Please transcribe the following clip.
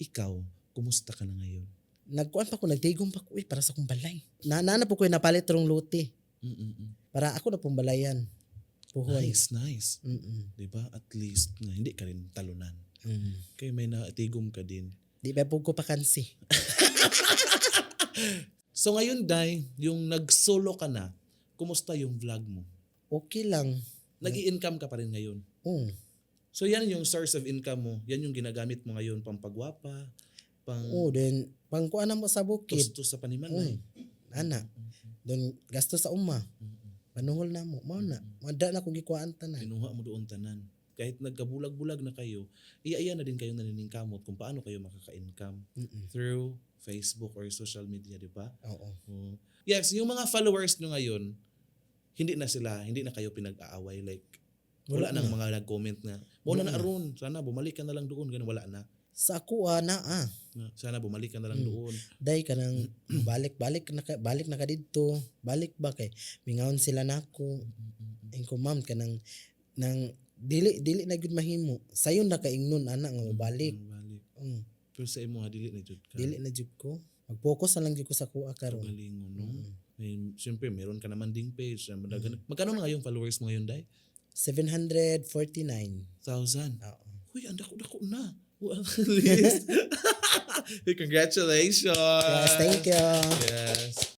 Ikaw, kumusta ka na ngayon? Nagkuan pa ko, nagtigom pa ko para sa kong balay. Nana po ko napalit rong luti. Para ako na pong balayan. Puhoy. Nice. Diba? At least nga hindi ka rin talunan. Kaya may natigom ka din. Di ba po ko pa kansi. So ngayon, Day, yung nag-solo ka na, kumusta yung vlog mo? Okay lang. Nag-i-income ka pa rin ngayon. So yan yung source of income mo. Yan yung ginagamit mo ngayon pang pagwapa, pang Then pangkuan na mo sa bukid. gusto sa panimalay. Ana. Don gasto sa uma. Panuhol na mo. Mao na. Mada na kung gikuhaan tanan. Kinuha mo doon tanan. Kahit nagkabulag-bulag na kayo, iya na din kayo naniningkamot kung paano kayo makaka-income through Facebook or social media, di ba? Oo. Yes, yung mga followers nyo ngayon, hindi na kayo pinag-aaway. Like, wala nang mga nag-comment na, wala na aron, sana bumalik ka na lang doon. Ganun, wala na. Sa ako Sana bumalik ka na lang doon. Day ka nang balik na ka dito. Balik ba kay mingaon sila nako. Engko ma'am ka nang dili na gud mahimo. Sayon na kaingnon ana nga mobalik. Pero sa imo dili na jud ka. Dili na jud ko. Mag-focus na lang jud ko sa kuha karon. Galingon, no? Siyempre, meron ka naman ding page. Magkano na nga yung followers mo ngayon, Day? 749,000. 1,000? Oo. Uy, ang dako na. Well, at least. Congratulations! Yes, thank you. Yes.